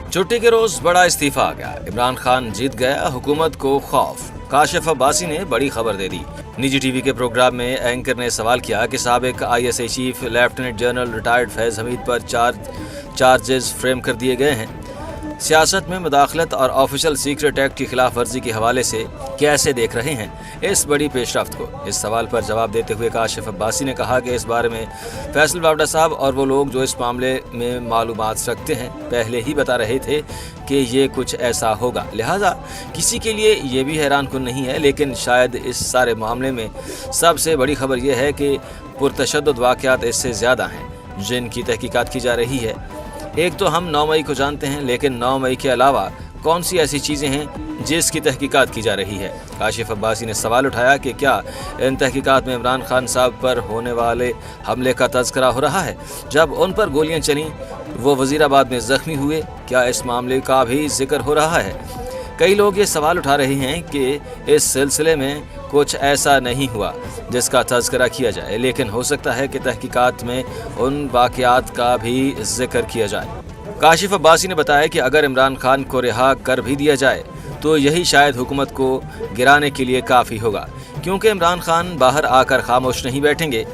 छुट्टी के रोज बड़ा इस्तीफा आ गया, इमरान खान जीत गया, हुकूमत को खौफ। काशिफ अब्बासी ने बड़ी खबर दे दी। निजी टीवी के प्रोग्राम में एंकर ने सवाल किया कि साबिक ISI chief lieutenant general retired Faiz Hamid पर चार्जेस फ्रेम कर दिए गए हैं। सियासत में मुदाखलत और ऑफिशियल सीक्रेट एक्ट की खिलाफ वर्जी के हवाले से कैसे देख रहे हैं इस बड़ी पेशरफ्त को? इस सवाल पर जवाब देते हुए काशिफ अब्बासी ने कहा कि इस बारे में फैसल बावड़ा साहब और वो लोग जो इस मामले में मालूमात रखते हैं पहले ही बता रहे थे कि ये कुछ ऐसा होगा, लिहाजा किसी के लिए ये भी हैरान कुन नहीं है। लेकिन शायद इस सारे मामले में सबसे बड़ी खबर यह है कि पुरतशद्दुद वाक़यात इससे ज़्यादा हैं जिनकी तहकीकात की जा रही है। एक तो हम 9 मई को जानते हैं, लेकिन 9 मई के अलावा कौन सी ऐसी चीज़ें हैं जिसकी तहकीकात की जा रही है? काशिफ अब्बासी ने सवाल उठाया कि क्या इन तहकीकात में इमरान खान साहब पर होने वाले हमले का तज़किरा हो रहा है? जब उन पर गोलियां चलीं वो वज़ीराबाद में ज़ख्मी हुए, क्या इस मामले का भी जिक्र हो रहा है? कई लोग ये सवाल उठा रहे हैं कि इस सिलसिले में कुछ ऐसा नहीं हुआ जिसका तज़किरा किया जाए, लेकिन हो सकता है कि तहकीकात में उन वाक़यात का भी जिक्र किया जाए। काशिफ अब्बासी ने बताया कि अगर इमरान खान को रिहा कर भी दिया जाए तो यही शायद हुकूमत को गिराने के लिए काफ़ी होगा, क्योंकि इमरान खान बाहर आकर खामोश नहीं बैठेंगे।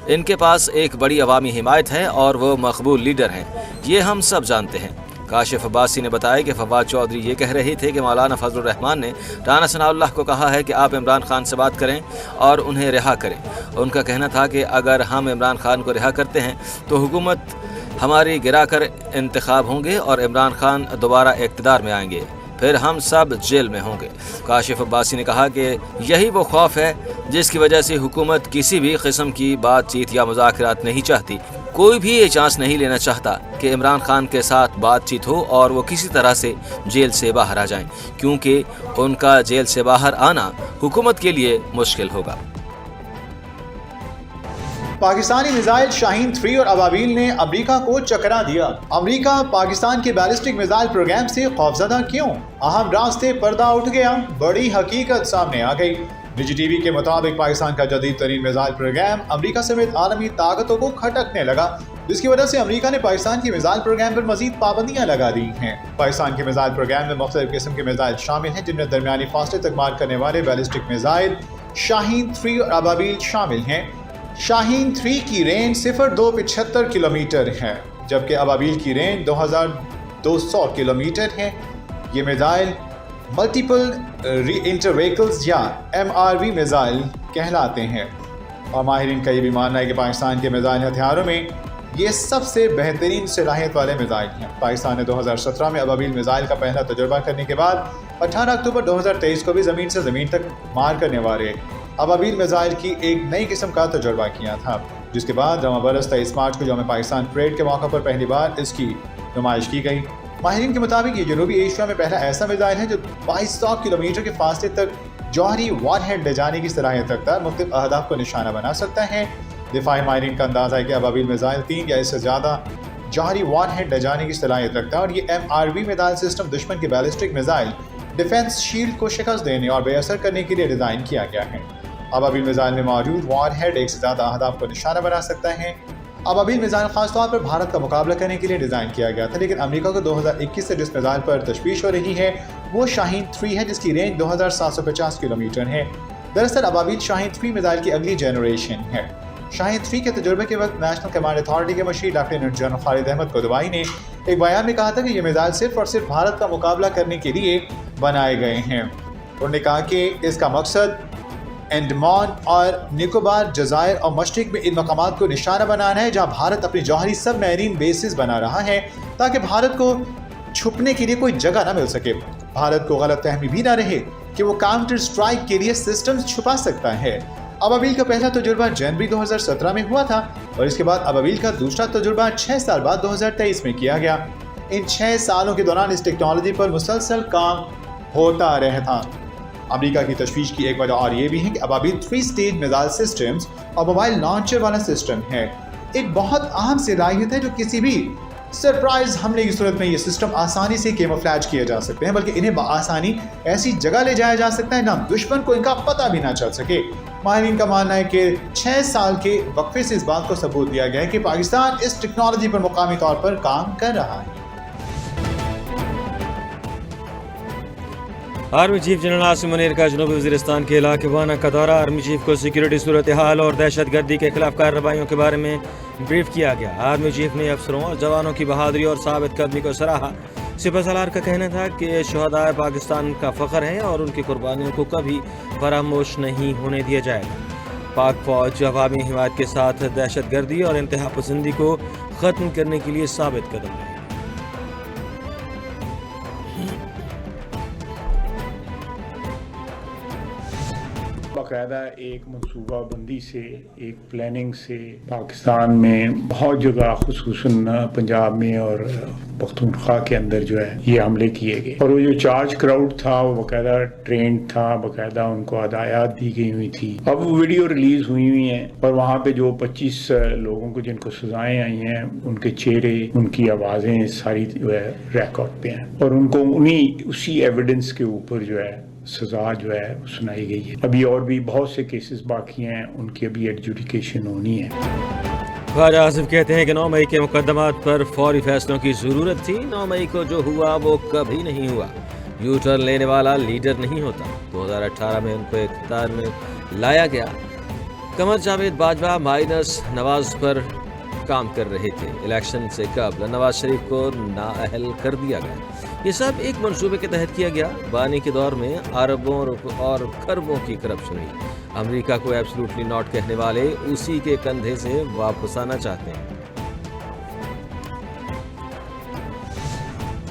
इनके पास एक बड़ी अवामी हिमायत है और वो मकबूल लीडर हैं, ये हम सब जानते हैं। काशिफ अब्बासी ने बताया कि फवाद चौधरी ये कह रहे थे कि मौलाना फजलुर रहमान ने राना सनाउल्लाह को कहा है कि आप इमरान खान से बात करें और उन्हें रिहा करें। उनका कहना था कि अगर हम इमरान खान को रिहा करते हैं तो हुकूमत हमारी गिरा कर इंतखाब होंगे और इमरान खान दोबारा इक़्तिदार में आएंगे, फिर हम सब जेल में होंगे। काशिफ अब्बासी ने कहा कि यही वो खौफ है जिसकी वजह से हुकूमत किसी भी किस्म की बातचीत या मुज़ाकरात नहीं चाहती। कोई भी ये चांस नहीं लेना चाहता कि इमरान खान के साथ बातचीत हो और वो किसी तरह से जेल से बाहर आ जाएं, क्योंकि उनका जेल से बाहर आना हुकूमत के लिए मुश्किल होगा। पाकिस्तानी मिसाइल शाहीन 3 और अबाबील ने अमेरिका को चकरा दिया। अमेरिका पाकिस्तान के बैलिस्टिक मिसाइल प्रोग्राम से खौफजदा क्यों? अहम रास्ते पर्दा उठ गया, बड़ी हकीकत सामने आ गई। निजी टीवी के मुताबिक पाकिस्तान का जदीद तरीन मिसाइल प्रोग्राम अमेरिका समेत आलमी ताकतों को खटकने लगा, जिसकी वजह से अमेरिका ने पाकिस्तान के मिसाइल प्रोग्राम पर मजीद पाबंदियां लगा दी हैं। पाकिस्तान के मिसाइल प्रोग्राम में मुख्तलिफ किस्म के मिसाइल शामिल हैं, जिनमें दरमियानी फासले तक मार करने वाले बैलिस्टिक मिसाइल शाहीन 3 और अबाबील शामिल हैं। शाहीन 3 की रेंज 0275 किलोमीटर है, जबकि अबाबील की रेंज 2200 किलोमीटर है। ये मिसाइल मल्टीपल री-इंटर व्हीकल्स या MRV मिसाइल कहलाते हैं, और माहिरीन का ये भी मानना है कि पाकिस्तान के मिसाइल हथियारों में ये सबसे बेहतरीन सलाहियत वाले मिसाइल हैं। पाकिस्तान ने 2017 में अबाबील मिसाइल का पहला तजुर्बा करने के बाद 18 अक्टूबर 2023 को भी ज़मीन से ज़मीन तक मार करने वाले अबाबील मिसाइल की एक नई किस्म का तजुर्बा किया था, जिसके बाद रवां बरस 23 मार्च को यौम पाकिस्तान परेड के मौके पर पहली बार इसकी नुमाइश की गई। माहिरीन के मुताबिक ये जनूबी एशिया में पहला ऐसा मिसाइल है जो 2200 किलोमीटर के फासले तक जौहरी वारहेड ले जाने की सलाहियत रखता है, मुख्तलिफ अहदाफ को निशाना बना सकता है। दिफाई माहिरीन का अंदाज़ा है कि अबाबील मिसाइल 3 या इससे ज़्यादा जौहरी वारहेड ले जाने की सलाहियत रखता है, और ये MRV मिसाइल सिस्टम दुश्मन के बैलिस्टिक मिसाइल डिफेंस शील्ड को शिकस्त देने और बेअसर करने के लिए डिज़ाइन किया गया है। अबाबील मिसाइल में मौजूद वारहेड एक से ज़्यादा अहदाफ को निशाना बना सकता है। अबाबील मिसाइल खास तौर पर भारत का मुकाबला करने के लिए डिज़ाइन किया गया था, लेकिन अमेरिका को 2021 से जिस मिसाइल पर तशवीश हो रही है वो शाहीन 3 है, जिसकी रेंज 2750 किलोमीटर है। दरअसल अबाबील शाहीन 3 मिसाइल की अगली जनरेशन है। शाहीन 3 के तजुर्बे के वक्त नेशनल कमांड अथॉरिटी के मशीर लेफ्टिनेंट जनरल खालिद अहमद कोतवाई ने एक बयान में कहा था कि ये मिसाइल सिर्फ और सिर्फ भारत का मुकाबला करने के लिए बनाए गए हैं। उन्होंने कहा कि इसका मकसद अंडमान और निकोबार जज़ायर और मशरिक में इन मकामात को निशाना बनाना है जहां भारत अपनी जौहरी सब मैरीन बेसिस बना रहा है, ताकि भारत को छुपने के लिए कोई जगह ना मिल सके। भारत को गलत फहमी भी ना रहे कि वो काउंटर स्ट्राइक के लिए सिस्टम्स छुपा सकता है। अबाबील का पहला तजुर्बा जनवरी 2017 में हुआ था, और इसके बाद अबाबील का दूसरा तजुर्बा 6 साल बाद 2023 में किया गया। इन 6 सालों के दौरान इस टेक्नोलॉजी पर मुसलसल काम होता रहता। अमेरिका की तशवीश की एक वजह और ये भी है कि अबाबील 3 स्टेज मिसाइल सिस्टम्स और मोबाइल लॉन्चर वाला सिस्टम है। एक बहुत अहम सलाहियत है जो किसी भी सरप्राइज हमले की सूरत में ये सिस्टम आसानी से कैमोफ्लेज किए जा सकते हैं, बल्कि इन्हें बआसानी ऐसी जगह ले जाया जा सकता है जहां दुश्मन को इनका पता भी ना चल सके। माहिरीन का मानना है कि 6 साल के वक्फे से इस बात को सबूत दिया गया है कि पाकिस्तान इस टेक्नोलॉजी पर मुकामी तौर पर काम कर रहा है। Army chief general Asim Munir का जनूबी वज़ीरिस्तान के इलाके वाना का दौरा। आर्मी चीफ को सिक्योरिटी सूरत हाल और दहशत गर्दी के खिलाफ कार्रवाइयों के बारे में ब्रीफ किया गया। आर्मी चीफ ने अफसरों और जवानों की बहादुरी और साबित कदमी को सराहा। सिपह सलार का कहना था कि शहदाए पाकिस्तान का फ़ख्र हैं और उनकी कुर्बानियों को कभी फरामोश नहीं होने दिया जाएगा। पाक फौज अवामी हिमायत के साथ दहशत गर्दी और इंतहा पसंदी को ख़त्म करने के लिए साबित कदम रहे। बाकायदा एक मनसूबा बंदी से, एक प्लानिंग से पाकिस्तान में बहुत जगह खुसूसन पंजाब में और पख्तूनख्वा के अंदर जो है ये हमले किए गए। और वो जो चार्ज क्राउड था वो बाकायदा ट्रेंड था, बाकायदा उनको हदायत दी गई हुई थी। अब वो वीडियो रिलीज हुई हैं और वहाँ पे जो 25 लोगों को जिनको सजाएं आई हैं उनके चेहरे, उनकी आवाज़ें सारी जो है रिकॉर्ड पे हैं और उनको उसी एविडेंस के ऊपर जो है सजा जो है सुनाई गई है। अभी और भी बहुत से केसेस बाकी हैं, उनकी अभी एडजुडिकेशन होनी है। ख्वाजा आसिफ कहते हैं कि 9 मई के मुकदमात पर फौरी फैसलों की ज़रूरत थी। 9 मई को जो हुआ वो कभी नहीं हुआ। यू टर्न लेने वाला लीडर नहीं होता। 2018 में उनको इख्तियार में लाया गया। कमर जावेद बाजवा माइनस नवाज पर काम कर रहे थे। इलेक्शन से कबल नवाज शरीफ को नाअहल कर दिया गया। ये सब एक मंसूबे के तहत किया गया। बानी के दौर में अरबों और खरबों की करप्शन हुई। अमेरिका को एब्सोल्युटली नॉट कहने वाले उसी के कंधे से वापस आना चाहते हैं।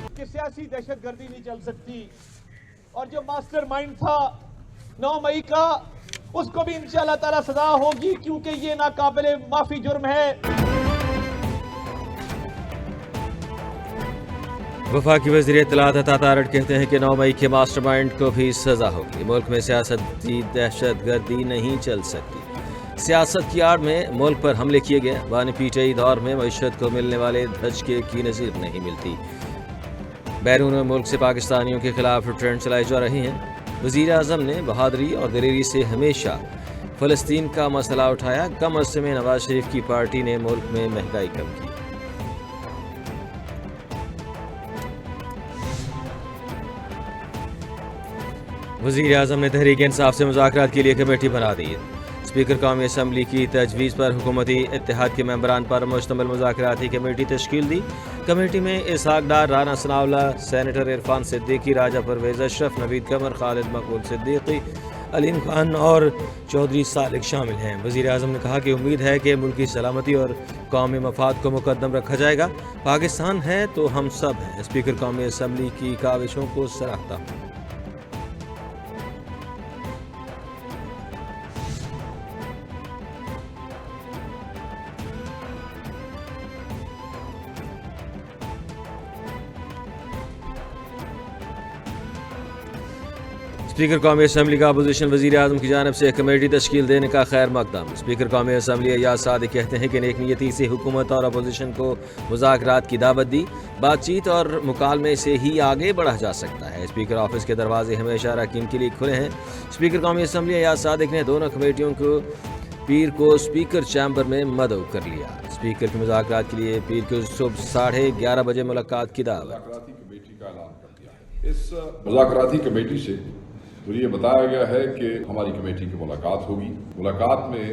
कि सियासी दहशतगर्दी नहीं चल सकती और जो मास्टरमाइंड था 9 मई का उसको भी इंशाअल्लाह ताला सजा होगी क्योंकि ये नाकाबिले माफी जुर्म है। वफाकी वज़ीर इत्तलात अता तारड़ कहते हैं कि 9 मई के मास्टरमाइंड को भी सजा होगी। मुल्क में सियासती दहशत गर्दी नहीं चल सकती। सियासत की आड़ में मुल्क पर हमले किए गए। बानी पीटीआई दौर में मईशत को मिलने वाले धचके की नज़ीर नहीं मिलती। बैरून मुल्क से पाकिस्तानियों के खिलाफ ट्रेंड चलाए जा रहे हैं। वज़ीर आज़म ने बहादुरी और दिलेरी से हमेशा फ़लस्तीन का मसला उठाया। कम अरसे में नवाज शरीफ की पार्टी ने मुल्क में महंगाई कम की। वज़ीर आज़म ने तहरीक इंसाफ से मुज़ाकरात के लिए कमेटी बना दी। स्पीकर कौमी असम्बली की तजवीज़ पर हुकूमती इत्तेहाद के मेंबरान पर मुश्तमिल मुज़ाकराती कमेटी तश्कील दी। कमेटी में इसहाक डार, राना सनाउल्लाह, सेनेटर इरफान सिद्दीकी, राजा परवेज़ अशरफ, नवीद कमर, खालिद मकबूल सिद्दीकी, अलीम खान और चौधरी सालिक शामिल हैं। वज़ीर आज़म ने कहा कि उम्मीद है कि मुल्क की सलामती और कौमी मफाद को मुकद्दम रखा जाएगा। पाकिस्तान है तो हम सब हैं। स्पीकर कौमी असम्बली की काविशों को सराहता हूँ। स्पीकर कौमी असम्बली का अपोजिशन वज़ीर आज़म की जानिब से कमेटी तश्कील देने का खैर मकदम। स्पीकर कौमी असम्बली अय्याज सादिक कहते हैं कि नेक नीयती से हुकूमत और अपोजिशन को मुज़ाकरात की दावत दी। बातचीत और मुकालमे से ही आगे बढ़ा जा सकता है। स्पीकर ऑफिस के दरवाजे हमेशा अरकान के लिए खुले हैं। स्पीकर कौमी असम्बली अय्याज सादिक ने दोनों कमेटियों को पीर को स्पीकर चैम्बर में मदऊ कर लिया। स्पीकर की मुज़ाकरात के लिए पीर को सुबह 11:30 बजे मुलाकात की दावत। इस मुज़ाकराती कमेटी से मुझे ये बताया गया है कि हमारी कमेटी की मुलाकात होगी। मुलाकात में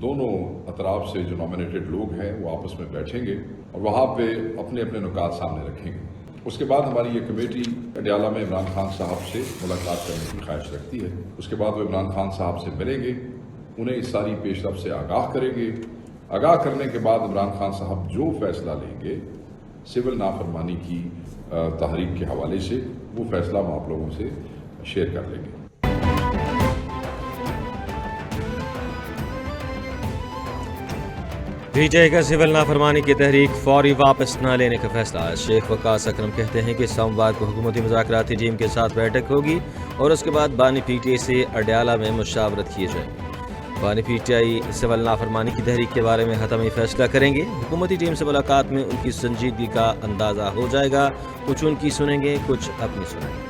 दोनों अतराफ से जो नॉमिनेटेड लोग हैं वो आपस में बैठेंगे और वहाँ पे अपने अपने नुकात सामने रखेंगे। उसके बाद हमारी ये कमेटी अडयाला में इमरान खान साहब से मुलाकात करने की ख्वाहिश रखती है। उसके बाद वो इमरान खान साहब से मिलेंगे, उन्हें इस सारी पेशरफ से आगाह करेंगे। आगाह करने के बाद इमरान खान साहब जो फैसला लेंगे सिविल नाफरमानी की तहरीक के हवाले से, वो फैसला हम आप लोगों से शेयर कर लेंगे। पीटीआई का सिविल नाफरमानी की तहरीक फौरी वापस न लेने का फैसला। शेख वकास अकरम कहते हैं कि सोमवार को हुकूमती मुज़ाकराती टीम के साथ बैठक होगी और उसके बाद बानी पीटीआई से अडयाला में मुशावरत किए जाएंगे। बानी पीटीआई सिविल नाफरमानी की तहरीक के बारे में हतमी फैसला करेंगे। हुकूमती टीम से मुलाकात में उनकी संजीदगी का अंदाज़ा हो जाएगा। कुछ उनकी सुनेंगे, कुछ अपनी सुनेंगे।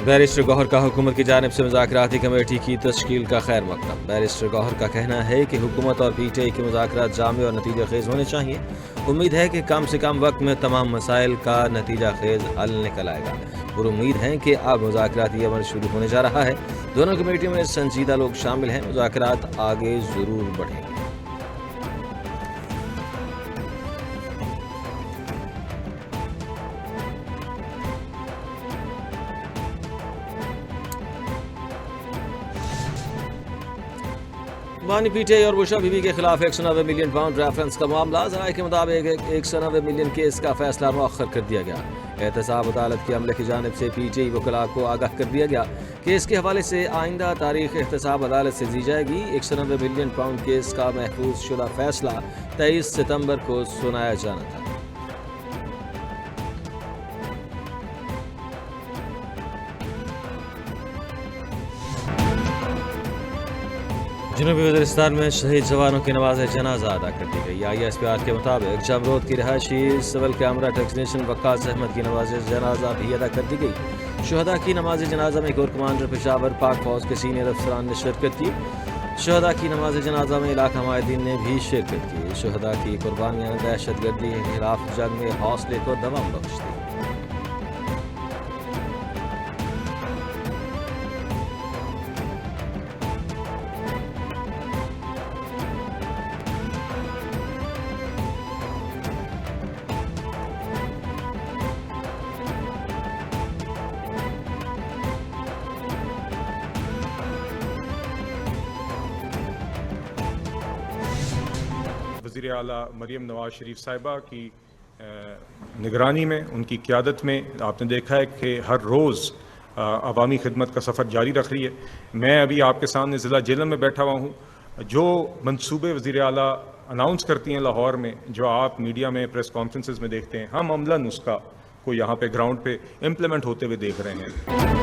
بیرسٹر گوہر کا حکومت کی جانب سے مذاکراتی کمیٹی کی تشکیل کا خیر مقدم۔ بیرسٹر گوہر کا کہنا ہے کہ حکومت اور پی ٹی آئی کے مذاکرات جامع اور نتیجہ خیز ہونے چاہیے۔ امید ہے کہ کم سے کم وقت میں تمام مسائل کا نتیجہ خیز حل نکل آئے گا اور امید ہے کہ اب مذاکراتی عمل شروع ہونے جا رہا ہے۔ دونوں کمیٹیوں میں سنجیدہ لوگ شامل ہیں، مذاکرات آگے ضرور بڑھیں گے۔ بانی پی ٹی آئی اور بشرا بی بی کے خلاف 190 ملین پاؤنڈ ریفرنس کا معاملہ ذرائع کے مطابق 190 ملین کیس کا فیصلہ مؤخر کر دیا گیا۔ احتساب عدالت کے عملے کی جانب سے پی ٹی آئی وکلاء کو آگاہ کر دیا گیا۔ کیس کے حوالے سے آئندہ تاریخ احتساب عدالت سے دی جائے گی۔ 190 ملین پاؤنڈ کیس کا محفوظ شدہ فیصلہ 23 ستمبر کو سنایا جانا تھا۔ جنوبی وزیرستان میں شہید جوانوں کی نماز جنازہ ادا کر دی گئی۔ آئی ایس پی آر کے مطابق جمرود کی رہائشی سول کیمرہ ٹیکنیشین وقاص احمد کی نماز جنازہ بھی ادا کر دی گئی۔ شہداء کی نماز جنازہ میں کور کمانڈر پشاور پاک فوج کے سینئر افسران نے شرکت کی۔ شہداء کی نماز جنازہ میں علاقہ مائدین نے بھی شرکت کی۔ شہداء کی قربانیاں دہشت گردی کے خلاف جنگ میں حوصلے کو دوام بخش دی۔ وزیر اعلیٰ مریم نواز شریف صاحبہ کی نگرانی میں، ان کی قیادت میں آپ نے دیکھا ہے کہ ہر روز عوامی خدمت کا سفر جاری رکھ رہی ہے۔ میں ابھی آپ کے سامنے ضلع جیلم میں بیٹھا ہوا ہوں۔ جو منصوبے وزیر اعلیٰ اناؤنس کرتی ہیں لاہور میں، جو آپ میڈیا میں پریس کانفرنسز میں دیکھتے ہیں، ہم عملاً اس کو یہاں پہ گراؤنڈ پہ امپلیمنٹ ہوتے ہوئے دیکھ رہے ہیں۔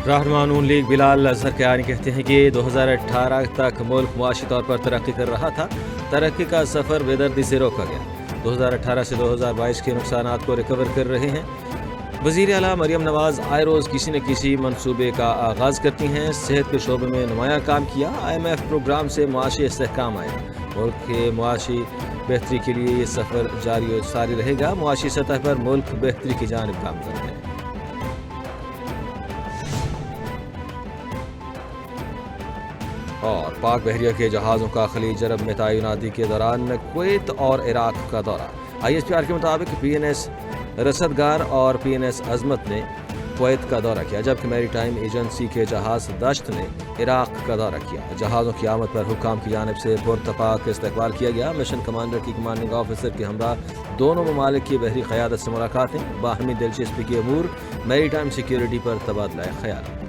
رہنما نون لیگ بلال اظہر کیانی کہتے ہیں کہ 2018 تک ملک معاشی طور پر ترقی کر رہا تھا، ترقی کا سفر بے دردی سے روکا گیا۔ 2018 سے 2022 کے نقصانات کو ریکور کر رہے ہیں۔ وزیر اعلیٰ مریم نواز آئے روز کسی نہ کسی منصوبے کا آغاز کرتی ہیں۔ صحت کے شعبے میں نمایاں کام کیا۔ IMF پروگرام سے معاشی استحکام آیا۔ ملک کے معاشی بہتری کے لیے یہ سفر جاری و ساری رہے گا۔ معاشی سطح پر ملک بہتری کی جانب گامزن ہے۔ اور پاک بحریہ کے جہازوں کا خلیج عرب میں تعیناتی کے دوران کویت اور عراق کا دورہ۔ ISPR کے مطابق PNS رصدگار اور PNS عظمت نے کویت کا دورہ کیا، جبکہ میری ٹائم ایجنسی کے جہاز دشت نے عراق کا دورہ کیا۔ جہازوں کی آمد پر حکام کی جانب سے پرتپاک استقبال کیا گیا۔ مشن کمانڈر کی کمانڈنگ آفیسر کے ہمراہ دونوں ممالک کی بحری قیادت سے ملاقاتیں، باہمی دلچسپی کے امور، میری ٹائم سیکیورٹی پر تبادلہ خیال۔